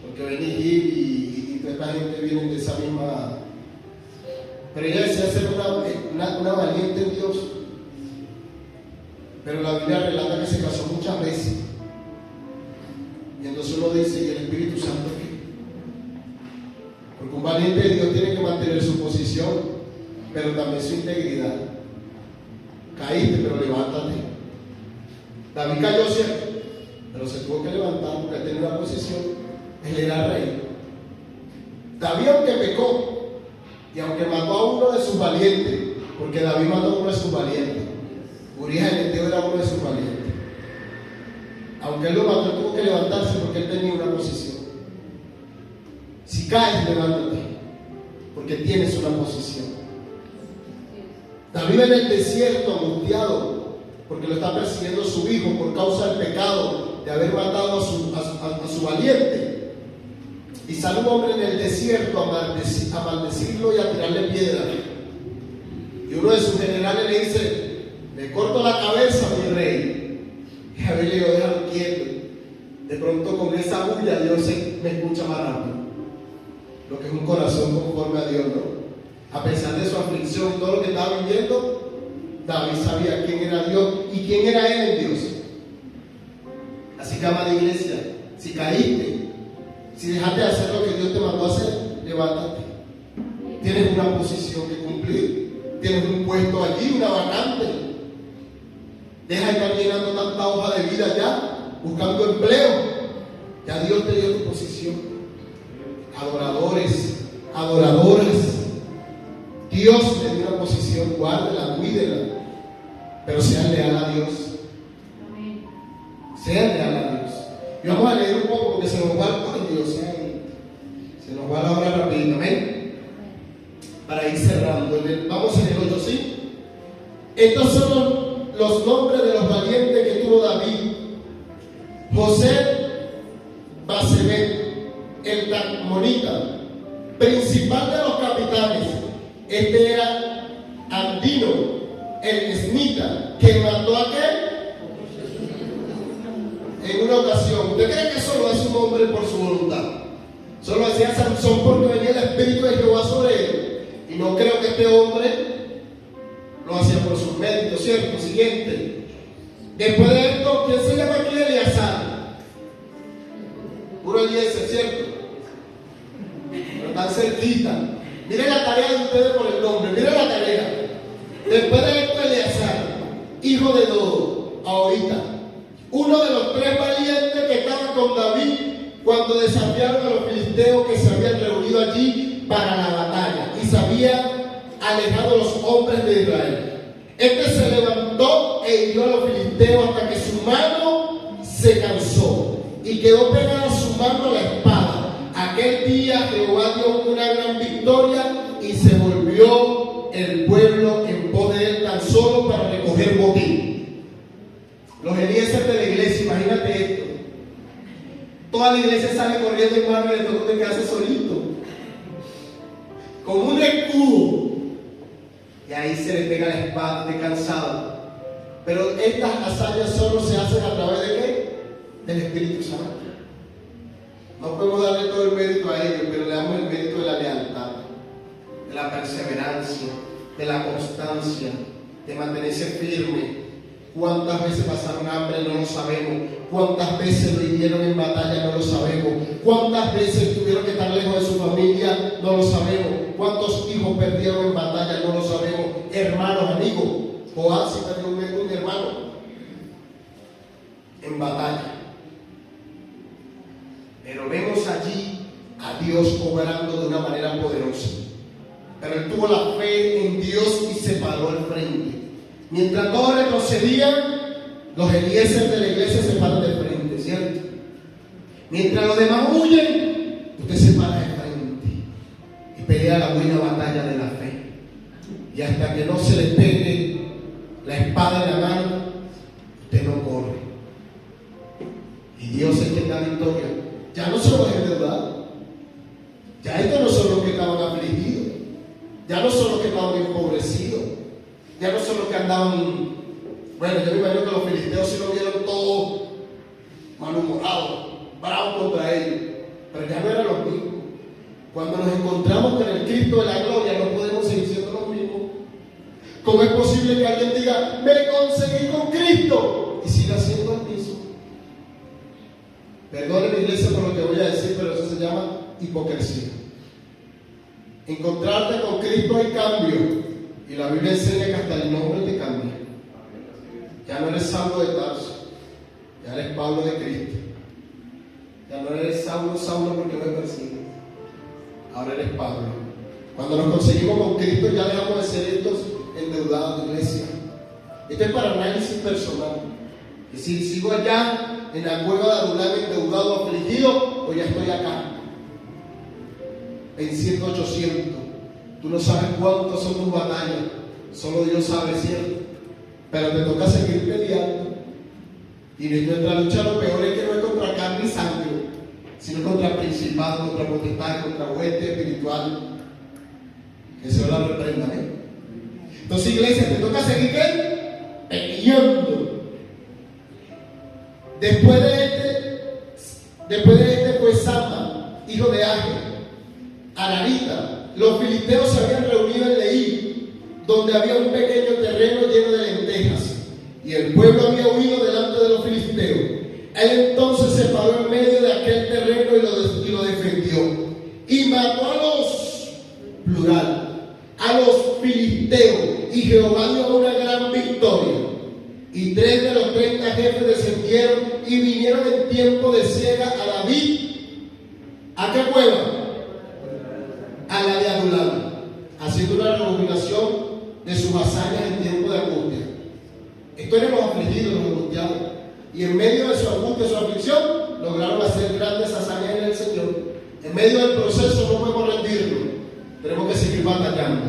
Porque Benny Hill y toda esta gente vienen de esa misma. Pero ella decía ser una valiente en Dios. Pero la Biblia relata que se casó muchas veces. Y entonces uno dice: ¿y el Espíritu Santo qué? Porque un valiente de Dios tiene que mantener su posición, pero también su integridad. Caíste, pero levántate. David cayó, cierto, pero se tuvo que levantar porque él tenía una posición. Él era rey. David, aunque pecó y aunque mató a uno de sus valientes, porque David mató a uno de sus valientes, Urías el Eteo era uno de sus valientes. Aunque él lo mató, él tuvo que levantarse porque él tenía una posición. Si caes, levántate, porque tienes una posición. David en el desierto, angustiado, porque lo está persiguiendo su hijo por causa del pecado de haber matado a su valiente. Y sale un hombre en el desierto a maldecirlo y a tirarle piedra. Y uno de sus generales le dice: le corto la cabeza, mi rey. Y a ver, le digo: déjalo quieto. De pronto, con esa bulla, Dios me escucha más rápido. Lo que es un corazón conforme a Dios, ¿no? A pesar de su aflicción y todo lo que estaba viviendo, David sabía quién era Dios y quién era él en Dios. Así que, amada iglesia, si caíste, si dejaste de hacer lo que Dios te mandó a hacer, levántate. Tienes una posición que cumplir. tienes un puesto allí, una vacante. Deja de estar llenando tanta hoja de vida ya, buscando empleo. Ya Dios te dio tu posición. Adoradores, adoradoras, Dios te dio una posición, guárdela, cuídela, pero sean leal a Dios. Sean leal a Dios. Y vamos a leer un poco porque se nos va el Dios, se nos va la hora rapidito, amén. Para ir cerrando, vamos en el 8, ¿sí? Estos son los nombres de los valientes que tuvo David: José Basebet, el Tacmonita, principal de los capitanes. Este era Andino, el esnita, que mató a aquel en una ocasión. ¿Usted cree que eso lo hace un hombre por su voluntad? Solo hacía Sansón porque venía el Espíritu de Jehová sobre él. Y no creo que este hombre lo hacía por sus méritos, ¿cierto? Siguiente. Después de esto, ¿quién se llama aquí? Eleazar. Puro Eliezer, ¿cierto? Pero tan cerquita. Miren la tarea de ustedes por el nombre. Miren la tarea. Después de esto, Eleazar, hijo de Dodo, ahorita, uno de los 3 valientes que estaban con David cuando desafiaron a los filisteos que se habían reunido allí para la batalla y se habían alejado los hombres de Israel. Este se levantó e hirió a los filisteos hasta que su mano se cansó y quedó pegada su mano a la espada. Aquel día Jehová dio una gran victoria y se volvió el pueblo en pos de él tan solo para recoger botín. Los Eliezer de la iglesia, imagínate esto. Toda la iglesia sale corriendo, hermano, y le toca que hace solito, como un escudo. Y ahí se le pega la espada de cansado. Pero estas hazañas solo se hacen a través de ¿qué? Del Espíritu Santo. No podemos darle todo el mérito a ellos, pero le damos el mérito de la lealtad, de la perseverancia, de la constancia, de mantenerse firme. ¿Cuántas veces pasaron hambre? No lo sabemos. ¿Cuántas veces lo hirieron en batalla? No lo sabemos. ¿Cuántas veces tuvieron que estar lejos de su familia? No lo sabemos. ¿Cuántos hijos perdieron en batalla? No lo sabemos. Hermanos, amigos. Joab sí perdió un hermano en batalla. Pero vemos allí a Dios obrando de una manera poderosa. Pero él tuvo la fe en Dios y se paró al frente. Mientras todos retrocedían, los Eliezer de la iglesia se paran de frente, ¿cierto? Mientras los demás huyen, usted se para de frente y pelea la buena batalla de la fe. Y hasta que no se le pegue la espada en la mano, usted no corre. Y Dios es quien da victoria. Ya no son los endeudados. Ya estos no son los que estaban afligidos. Ya no son los que estaban empobrecidos. Ya no son los que andaban. Bueno, yo me imagino que los filisteos sí lo vieron todos malhumorados, bravos contra ellos. Pero ya no eran los mismos. Cuando nos encontramos con el Cristo de la gloria, no podemos seguir siendo los mismos. ¿Cómo es posible que alguien diga, me conseguí con Cristo, y siga siendo el mismo? Perdone mi iglesia por lo que voy a decir, pero eso se llama hipocresía. Encontrarte con Cristo hay cambio. Y la Biblia enseña que hasta el nombre te cambia. Ya no eres Saulo de Tarso, ya eres Pablo de Cristo. Ya no eres Saulo porque me persigues. Ahora eres Pablo. Cuando nos conseguimos con Cristo ya dejamos de ser estos endeudados de iglesia. Esto es para análisis personal. Y si sigo allá en la cueva de Adulán endeudado, afligido, o ya estoy acá venciendo 800. Tú no sabes cuántas son tus batallas, solo Dios sabe, ¿cierto? Pero te toca seguir peleando. Y nuestra lucha lo peor es que no es contra carne y sangre, sino contra principados, contra potestades, contra hueste espiritual. Que se la reprenda, ¿eh? Entonces, iglesia, te toca seguir ¿qué? Peleando. Después de este fue Sama, hijo de Age, Ararita. Los filisteos se habían reunido en Leí, donde había un pequeño terreno lleno de lentejas, y el pueblo había huido delante de los filisteos. Él entonces se paró en medio de aquel terreno y lo defendió, y mató a los filisteos, y Jehová dio una gran victoria. Y 3 de los 30 jefes descendieron y vinieron en tiempo de siega a David. ¿A qué cueva? A la de Adulam, haciendo una reubicación de sus hazañas en tiempo de angustia. Esto eran los afligidos, los angustiados. Y en medio de su angustia, su aflicción, lograron hacer grandes hazañas en el Señor. En medio del proceso no podemos rendirnos. Tenemos que seguir batallando.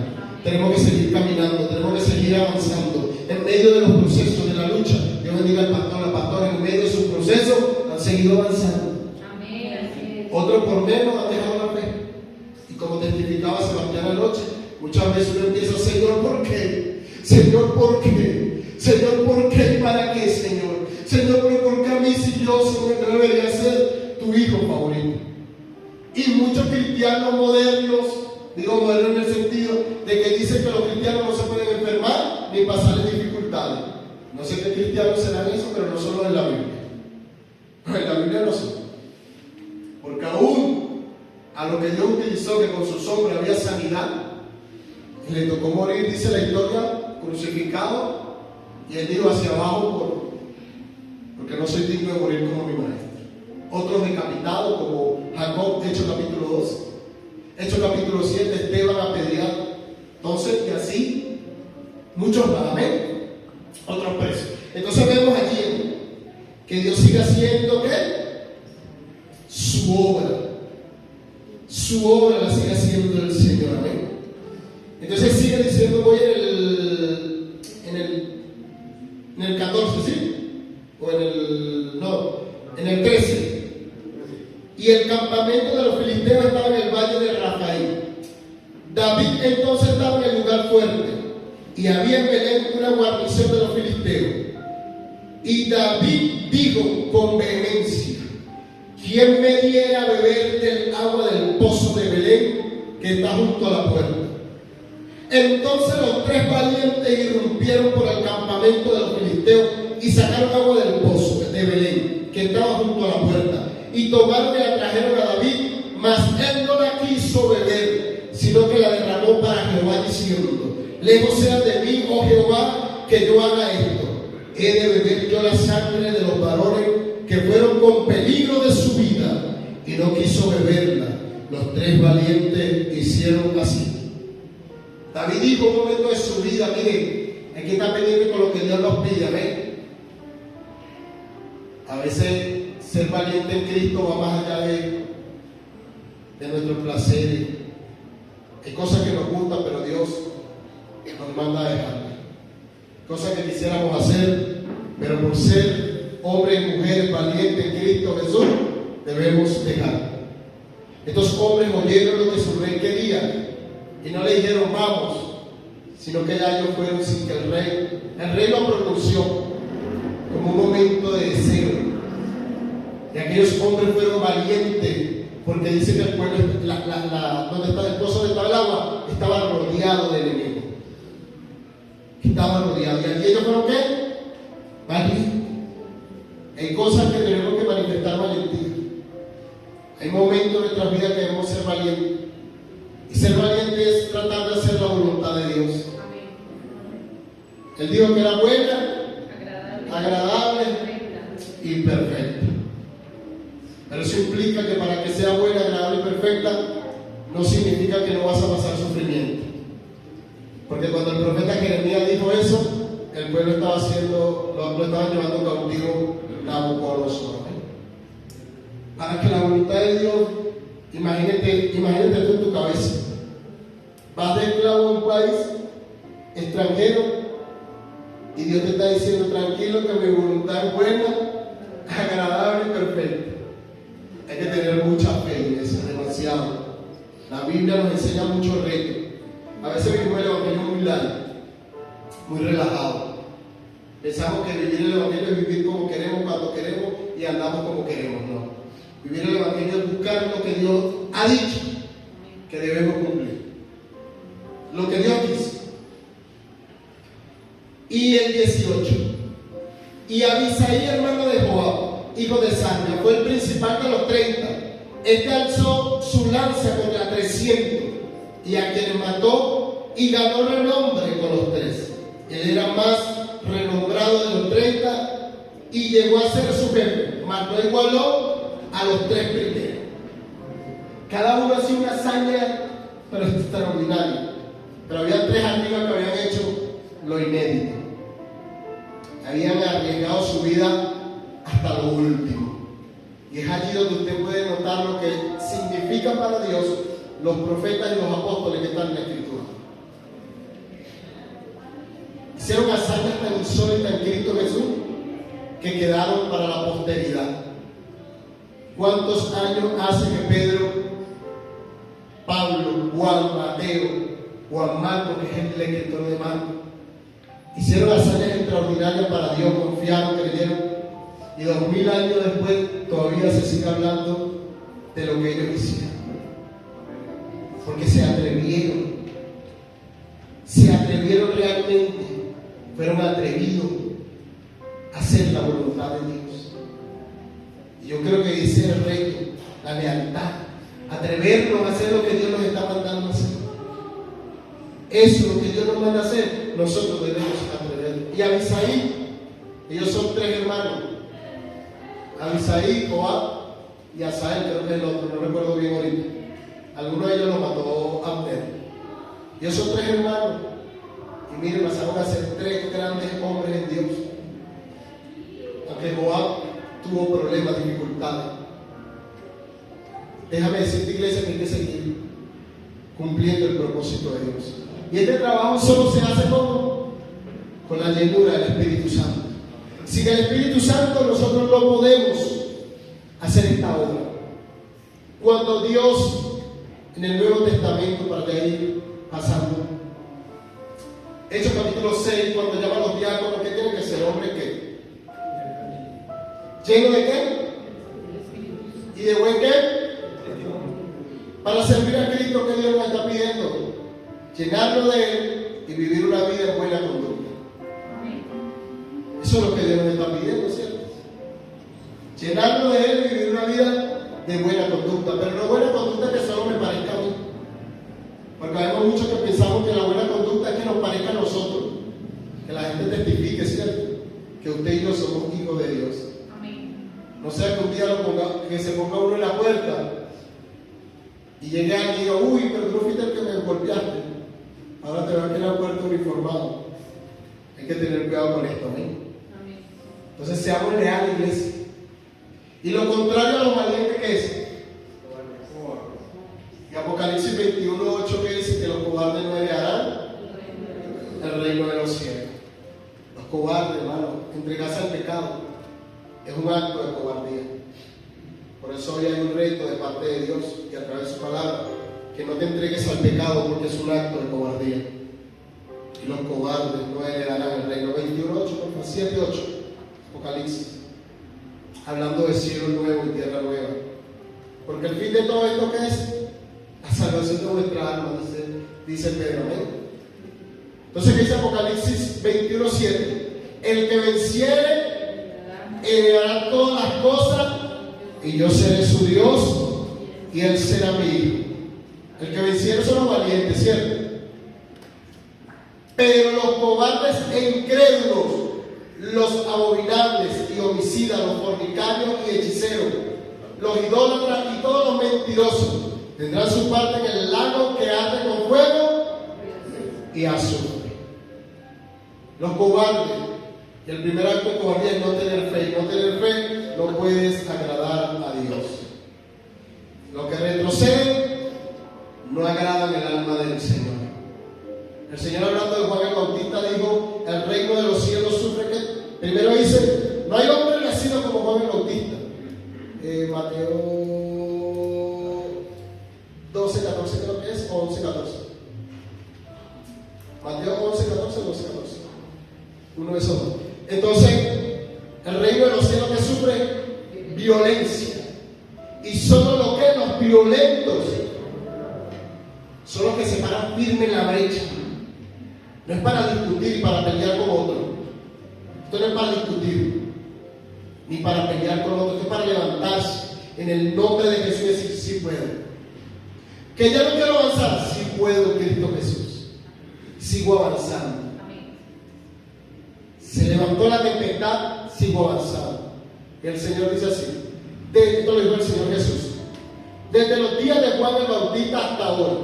Tenemos que seguir caminando. Tenemos que seguir avanzando. En medio de los procesos de la lucha, Dios bendiga al pastor, la pastora, en medio de sus procesos han seguido avanzando.
Amén.
Otros por menos han dejado la fe. Y como testificaba Sebastián anoche, muchas veces uno empieza, Señor, ¿por qué? Señor, ¿por qué? Señor, ¿por qué y para qué, Señor? Señor, ¿pero por qué a mí si yo, Señor, no debería ser tu hijo favorito? Y muchos cristianos modernos, digo modernos en el sentido de que dicen que los cristianos no se pueden enfermar ni pasar dificultades. No sé qué cristianos serán eso, pero no son los de la Biblia. En la Biblia no son. Porque aún a lo que Dios utilizó, que con su sombra había sanidad, y le tocó morir, dice la historia, crucificado, y él dijo hacia abajo porque no soy digno de morir como mi maestro. Otros decapitados, como Jacob, Hechos capítulo 2, Hechos capítulo 7, Esteban apedreado. Entonces, y así, muchos más, amén. Otros presos. Entonces vemos allí que Dios sigue haciendo, ¿qué? Su obra la sigue haciendo el Señor, amén. Entonces sigue diciendo, voy en el 14, ¿sí? O en el 13. Y el campamento de los filisteos estaba en el valle de Rafael. David entonces estaba en el lugar fuerte, y había en Belén una guarnición de los filisteos. Y David dijo con vehemencia: ¿quién me diera a beber del agua del pozo de Belén que está junto a la puerta? Entonces los 3 valientes irrumpieron por el campamento de los filisteos y sacaron agua del pozo de Belén que estaba junto a la puerta, y tomaron y la trajeron a David, mas él no la quiso beber, sino que la derramó para Jehová, diciendo: lejos sea de mí, oh Jehová, que yo haga esto. He de beber yo la sangre de los varones que fueron con peligro de su vida. Y no quiso beberla. Los 3 valientes hicieron así. David dijo un momento de su vida, miren, hay que estar pendiente con lo que Dios nos pide, amén. A veces ser valiente en Cristo va más allá de nuestros placeres. Hay cosas que nos gustan, pero Dios nos manda a dejarlas. Cosas que quisiéramos hacer, pero por ser hombres y mujeres valientes en Cristo Jesús, debemos dejar. Estos hombres oyeron lo que su rey quería y no le dijeron vamos, sino que ya ellos fueron sin que el rey lo pronunció como un momento de deseo. Y aquellos hombres fueron valientes, porque dice que el pueblo, donde está el pozo de el agua, estaba rodeado de enemigos. Estaba rodeado. ¿Y aquí ellos fueron qué? Valientes. Hay cosas que tenemos que manifestar valentía. Hay momentos en nuestras vidas que debemos ser valientes. Y ser valiente es tratar de hacer la voluntad de Dios. Él dijo que era buena, agradable y perfecta. Pero eso implica que para que sea buena, agradable y perfecta, no significa que no vas a pasar sufrimiento. Porque cuando el profeta Jeremías dijo eso, el pueblo estaba lo estaba llevando cautivo Nabucodonosor. Para que la voluntad de Dios, imagínate tú en tu cabeza, vas de esclavo a un país extranjero y Dios te está diciendo: tranquilo, que mi voluntad es buena, agradable y perfecta. Hay que tener mucha fe en eso, demasiado. La Biblia nos enseña mucho reto. A veces vivimos el evangelio muy largo, muy relajado. Pensamos que vivir el evangelio es vivir como queremos, cuando queremos y andamos como queremos. No. Vivir el evangelio es buscar lo que Dios ha dicho que debemos cumplir. Lo que Dios quiso. Y el 18. Y Abisaí, hermano de Joab, hijo de Sarvia, fue el principal de los 30. Este alzó su lanza contra 300 y a quienes mató y ganó renombre con los 3. Él era más renombrado de los 30 y llegó a ser su jefe, mas no igualó a los 3 primeros. Cada uno hacía una hazaña, pero extraordinaria. Pero había 3 arriba que habían hecho lo inédito. Habían arriesgado su vida hasta lo último. Y es allí donde usted puede notar lo que significa para Dios los profetas y los apóstoles que están en la Escritura. Hicieron hazañas tan insólitas en Cristo Jesús que quedaron para la posteridad. ¿Cuántos años hace que Pedro, Pablo, Juan, Mateo, Juan Marcos, que es el escritor de Marcos, hicieron hazañas extraordinarias para Dios, confiaron, creyeron, y 2000 años después todavía se sigue hablando de lo que ellos hicieron? Porque se atrevieron realmente, fueron atrevidos a hacer la voluntad de Dios. Y yo creo que ese es el reto, la lealtad, atrevernos a hacer lo que Dios nos está mandando a hacer. Eso es lo que Dios nos manda a hacer, nosotros debemos atrevernos. Y Abisaí, ellos son 3 hermanos, Abisaí, Joab y Asael, creo que es el otro, no recuerdo bien ahorita. Alguno de ellos lo mató Abner. Ellos son 3 hermanos. Y miren, pasaron a ser 3 grandes hombres en Dios. Aunque Joab tuvo problemas, dificultades. Déjame decirte, iglesia, que hay que seguir cumpliendo el propósito de Dios. Y este trabajo solo se hace con la llenura del Espíritu Santo. Sin el Espíritu Santo nosotros no podemos hacer esta obra. Cuando Dios, en el Nuevo Testamento, para ir pasando, Hechos capítulo 6, cuando llama a los diáconos, ¿qué tienen que ser? ¿Hombres qué? ¿Lleno de qué? ¿Y de buen qué? Para servir a Cristo, que Dios nos está pidiendo, llenarlo de Él y vivir una vida en buena conducta. Eso es lo que Dios nos está pidiendo, ¿cierto? Llenarlo de Él y vivir una vida de buena conducta. Pero no buena conducta que solo me parezca a mí. Porque hay muchos que pensamos que la buena conducta es que nos parezca a nosotros, que la gente testifique, ¿cierto? Que usted y yo somos hijos de Dios.
Amén.
No sea que un día que se ponga uno en la puerta y llegue alguien y diga, uy, pero tú no fuiste el que me golpeaste, ahora te va a quedar en la puerta uniformado. Hay que tener cuidado con esto, ¿eh?
Amén.
Entonces seamos leales, iglesia. Y lo contrario a lo valiente que es. Y Apocalipsis 21:8 que dice que los cobardes no heredarán el reino de los cielos. Los cobardes, hermano, entregarse al pecado es un acto de cobardía. Por eso hoy hay un reto de parte de Dios y a través de su palabra, que no te entregues al pecado porque es un acto de cobardía. Y los cobardes no heredarán el reino. 21:8, 7:8, Apocalipsis, hablando de cielo nuevo y tierra nueva. Porque el fin de todo esto, ¿qué es? La salvación de vuestra alma, dice Pedro. ¿Eh? Entonces dice Apocalipsis 21:7, el que venciere heredará todas las cosas y yo seré su Dios y él será mi hijo. El que venciere son los valientes, ¿cierto? Pero los cobardes e incrédulos, los abominables y homicidas, los fornicarios y hechiceros, los idólatras y todos los mentirosos tendrán su parte en el lago que arde con fuego y azufre. Los cobardes, y el primer acto de cobardía es no tener fe. Y no tener fe no puedes agradar a Dios. Los que retroceden no agradan el alma del Señor. El Señor, hablando de Juan el Bautista, dijo: el reino de los cielos sufre que. Primero dice: no hay hombre nacido como Juan el Bautista. Mateo 12:14 creo que es, o 11:14. Mateo 11:14 o 12:14. Uno de esos dos. Entonces, el reino de los cielos que sufre violencia. Y solo lo que los violentos son los que se paran firme en la brecha. No es para discutir y para pelear con otro. Esto no es para discutir ni para pelear con otro. Esto es para levantarse en el nombre de Jesús y decir: sí puedo. Que ya no quiero avanzar, sí puedo en Cristo Jesús. sigo avanzando.
Amén.
Se levantó la tempestad, sigo avanzando. Y el Señor dice así, esto lo dijo el Señor Jesús, desde los días de Juan el Bautista hasta ahora,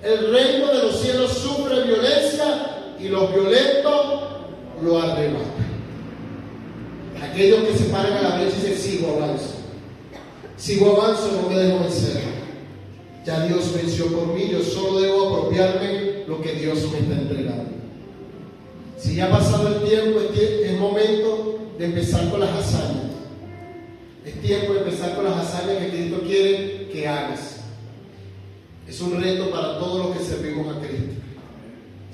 el reino de los cielos sufre violencia y los violentos lo arrebatan. Aquellos que se paran a la brecha y dicen, sigo avanzo, no me dejo vencer. Ya Dios venció por mí, yo solo debo apropiarme lo que Dios me está entregando. Si ya ha pasado el tiempo, es momento de empezar con las hazañas. Es tiempo de empezar con las hazañas que Cristo quiere que hagas. Es un reto para todos los que servimos a Cristo.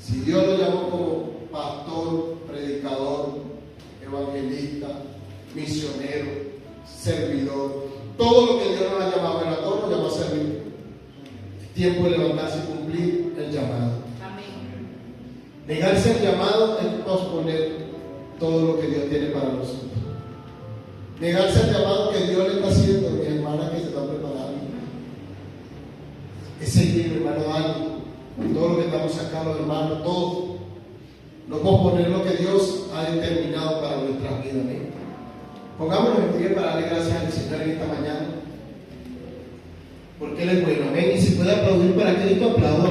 Si Dios lo llamó como pastor, predicador, evangelista, misionero, servidor, todo lo que Dios nos ha llamado, a todos nos llamó a servir. Es tiempo de levantarse y cumplir el llamado.
Amén.
Negarse al llamado es posponer todo lo que Dios tiene para nosotros. Negarse al llamado que Dios le está haciendo, mi hermana que se está preparando. Es seguir, hermano Dani, todo lo que estamos sacando, hermano, todo. No posponer lo que Dios ha determinado para nuestras vidas. Amén. Pongámonos en pie para darle gracias al Señor en esta mañana. Porque Él es bueno. Amén. Y si puede aplaudir para que Cristo aplauda.